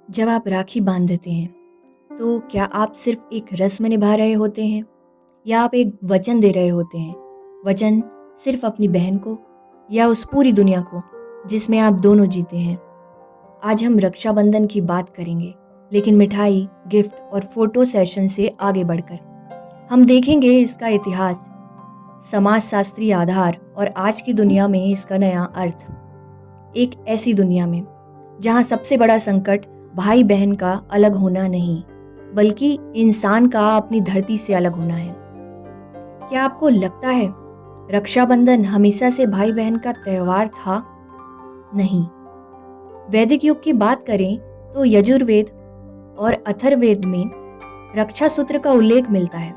जब आप राखी बांधते हैं तो क्या आप सिर्फ एक रस्म निभा रहे होते हैं या आप एक वचन दे रहे होते हैं? वचन सिर्फ अपनी बहन को या उस पूरी दुनिया को जिसमें आप दोनों जीते हैं? आज हम रक्षाबंधन की बात करेंगे, लेकिन मिठाई, गिफ्ट और फोटो सेशन से आगे बढ़कर हम देखेंगे इसका इतिहास, समाजशास्त्री आधार और आज की दुनिया में इसका नया अर्थ। एक ऐसी दुनिया में जहां सबसे बड़ा संकट भाई बहन का अलग होना नहीं, बल्कि इंसान का अपनी धरती से अलग होना है। क्या आपको लगता है रक्षाबंधन हमेशा से भाई बहन का त्योहार था? नहीं। वैदिक युग की बात करें तो यजुर्वेद और अथर्ववेद में रक्षा सूत्र का उल्लेख मिलता है।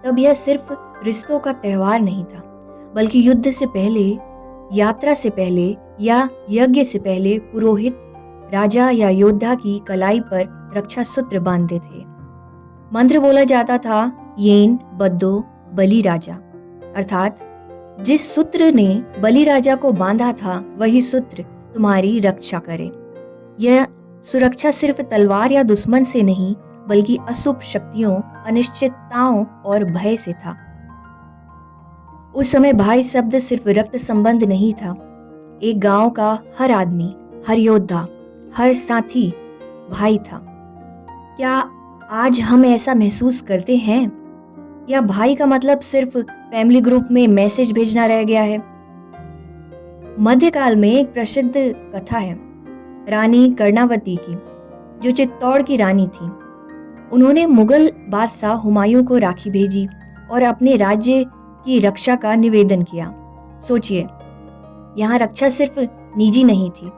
तब यह सिर्फ रिश्तों का त्योहार नहीं था, बल्कि युद्ध से पहले, यात्रा से पहले या यज्ञ से पहले पुरोहित राजा या योद्धा की कलाई पर रक्षा सूत्र बांधते थे। मंत्र बोला जाता था, येन बद्दो बलि राजा, अर्थात जिस सूत्र ने बलि राजा को बांधा था वही सूत्र तुम्हारी रक्षा करे। यह सुरक्षा सिर्फ तलवार या दुश्मन से नहीं, बल्कि अशुभ शक्तियों, अनिश्चितताओं और भय से था। उस समय भाई शब्द सिर्फ रक्त संबंध नहीं था। एक गांव का हर आदमी, हर योद्धा, हर साथी भाई था। क्या आज हम ऐसा महसूस करते हैं या भाई का मतलब सिर्फ फैमिली ग्रुप में मैसेज भेजना रह गया है? मध्यकाल में एक प्रसिद्ध कथा है रानी कर्णावती की, जो चित्तौड़ की रानी थी। उन्होंने मुगल बादशाह हुमायूं को राखी भेजी और अपने राज्य की रक्षा का निवेदन किया। सोचिए, यहाँ रक्षा सिर्फ निजी नहीं थी,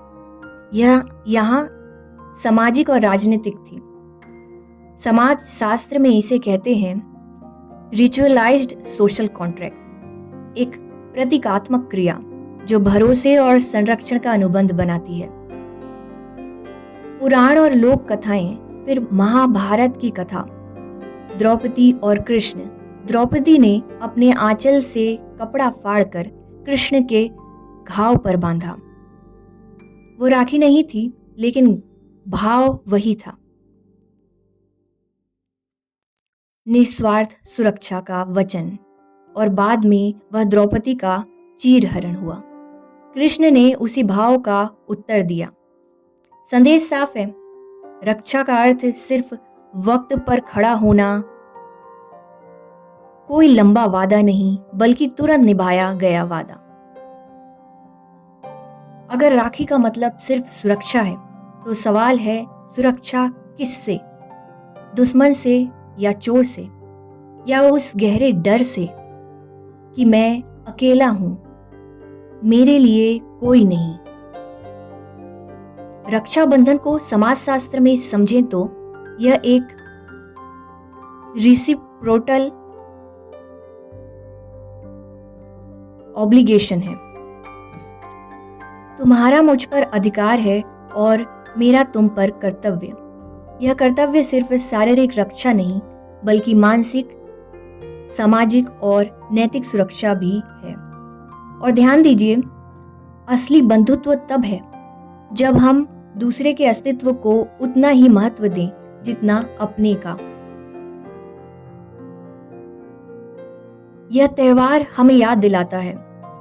यह यहाँ सामाजिक और राजनीतिक थी। समाज शास्त्र में इसे कहते हैं रिचुअलाइज्ड सोशल कॉन्ट्रैक्ट, एक प्रतीकात्मक क्रिया जो भरोसे और संरक्षण का अनुबंध बनाती है। पुराण और लोक कथाएं, फिर महाभारत की कथा, द्रौपदी और कृष्ण। द्रौपदी ने अपने आंचल से कपड़ा फाड़कर कृष्ण के घाव पर बांधा। वो राखी नहीं थी, लेकिन भाव वही था, निस्वार्थ सुरक्षा का वचन। और बाद में वह द्रौपदी का चीरहरण हुआ। कृष्ण ने उसी भाव का उत्तर दिया। संदेश साफ है, रक्षा का अर्थ सिर्फ वक्त पर खड़ा होना, कोई लंबा वादा नहीं, बल्कि तुरंत निभाया गया वादा। अगर राखी का मतलब सिर्फ सुरक्षा है, तो सवाल है, सुरक्षा किससे? दुश्मन से या चोर से, या उस गहरे डर से कि मैं अकेला हूं, मेरे लिए कोई नहीं? रक्षाबंधन को समाजशास्त्र में समझें तो यह एक रिसिप्रोकल ऑब्लिगेशन है। तुम्हारा मुझ पर अधिकार है और मेरा तुम पर कर्तव्य। यह कर्तव्य सिर्फ शारीरिक रक्षा नहीं, बल्कि मानसिक, सामाजिक और नैतिक सुरक्षा भी है। और ध्यान दीजिए, असली बंधुत्व तब है जब हम दूसरे के अस्तित्व को उतना ही महत्व दें जितना अपने का। यह त्योहार हमें याद दिलाता है,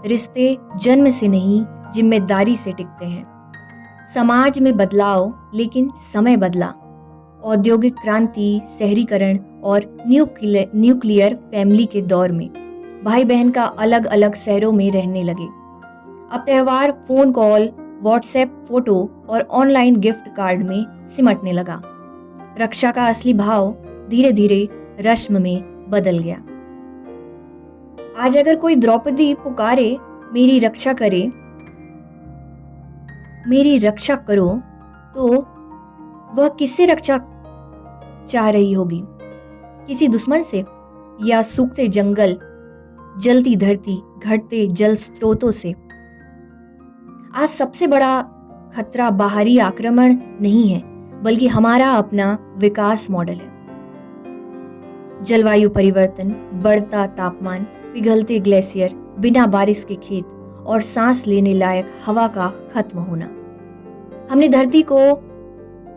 रिश्ते जन्म से नहीं, जिम्मेदारी से टिकते हैं। समाज में बदलाव, लेकिन समय बदला। औद्योगिक क्रांति, शहरीकरण और न्यूक्लियर फैमिली के दौर में भाई बहन का अलग अलग शहरों में रहने लगे। अब त्योहार फोन कॉल, व्हाट्सएप फोटो और ऑनलाइन गिफ्ट कार्ड में सिमटने लगा। रक्षा का असली भाव धीरे धीरे रस्म में बदल गया। आज अगर कोई द्रौपदी पुकारे, मेरी रक्षा करे, मेरी रक्षा करो, तो वह किससे रक्षा चाह रही होगी? किसी दुश्मन से, या सूखते जंगल, जलती धरती, घटते जल स्रोतों से? आज सबसे बड़ा खतरा बाहरी आक्रमण नहीं है, बल्कि हमारा अपना विकास मॉडल है। जलवायु परिवर्तन, बढ़ता तापमान, पिघलते ग्लेशियर, बिना बारिश के खेत और सांस लेने लायक हवा का खत्म होना। हमने धरती को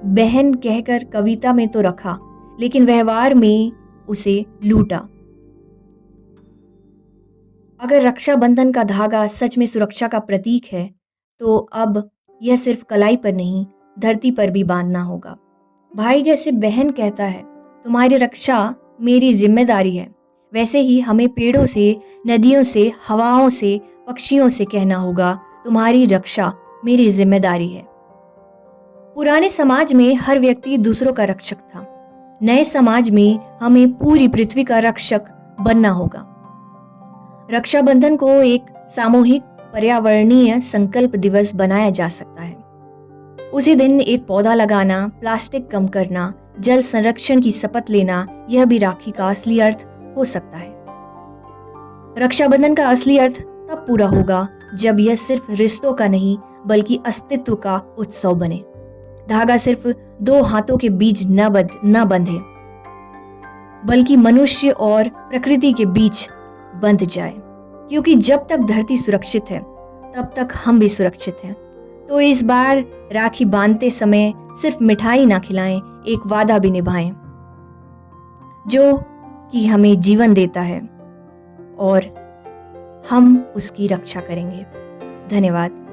बहन कहकर कविता में तो रखा, लेकिन व्यवहार में उसे लूटा। अगर रक्षाबंधन का धागा सच में सुरक्षा का प्रतीक है, तो अब यह सिर्फ कलाई पर नहीं, धरती पर भी बांधना होगा। भाई जैसे बहन कहता है, तुम्हारी रक्षा मेरी जिम्मेदारी है, वैसे ही हमें पेड़ों से, नदियों से, हवाओं से, पक्षियों से कहना होगा, तुम्हारी रक्षा मेरी जिम्मेदारी है। पुराने समाज में हर व्यक्ति दूसरों का रक्षक था। नए समाज में हमें पूरी पृथ्वी का रक्षक बनना होगा। रक्षाबंधन को एक सामूहिक पर्यावरणीय संकल्प दिवस बनाया जा सकता है। उसी दिन एक पौधा लगाना, प्लास्टिक कम करना, जल संरक्षण की शपथ लेना, यह भी राखी का असली अर्थ हो सकता है। रक्षाबंधन का असली अर्थ तब पूरा होगा जब यह सिर्फ रिश्तों का नहीं, बल्कि अस्तित्व का उत्सव बने। धागा सिर्फ दो हाथों के बीच न बंधे, बल्कि मनुष्य और प्रकृति के बीच बंध जाए, क्योंकि जब तक धरती सुरक्षित है, तब तक हम भी सुरक्षित हैं। तो इस बार राखी बांधते समय सिर्फ मिठाई ना खिलाएं, एक वादा भी निभाएं, जो कि हमें जीवन देता है, और हम उसकी रक्षा करेंगे। धन्यवाद।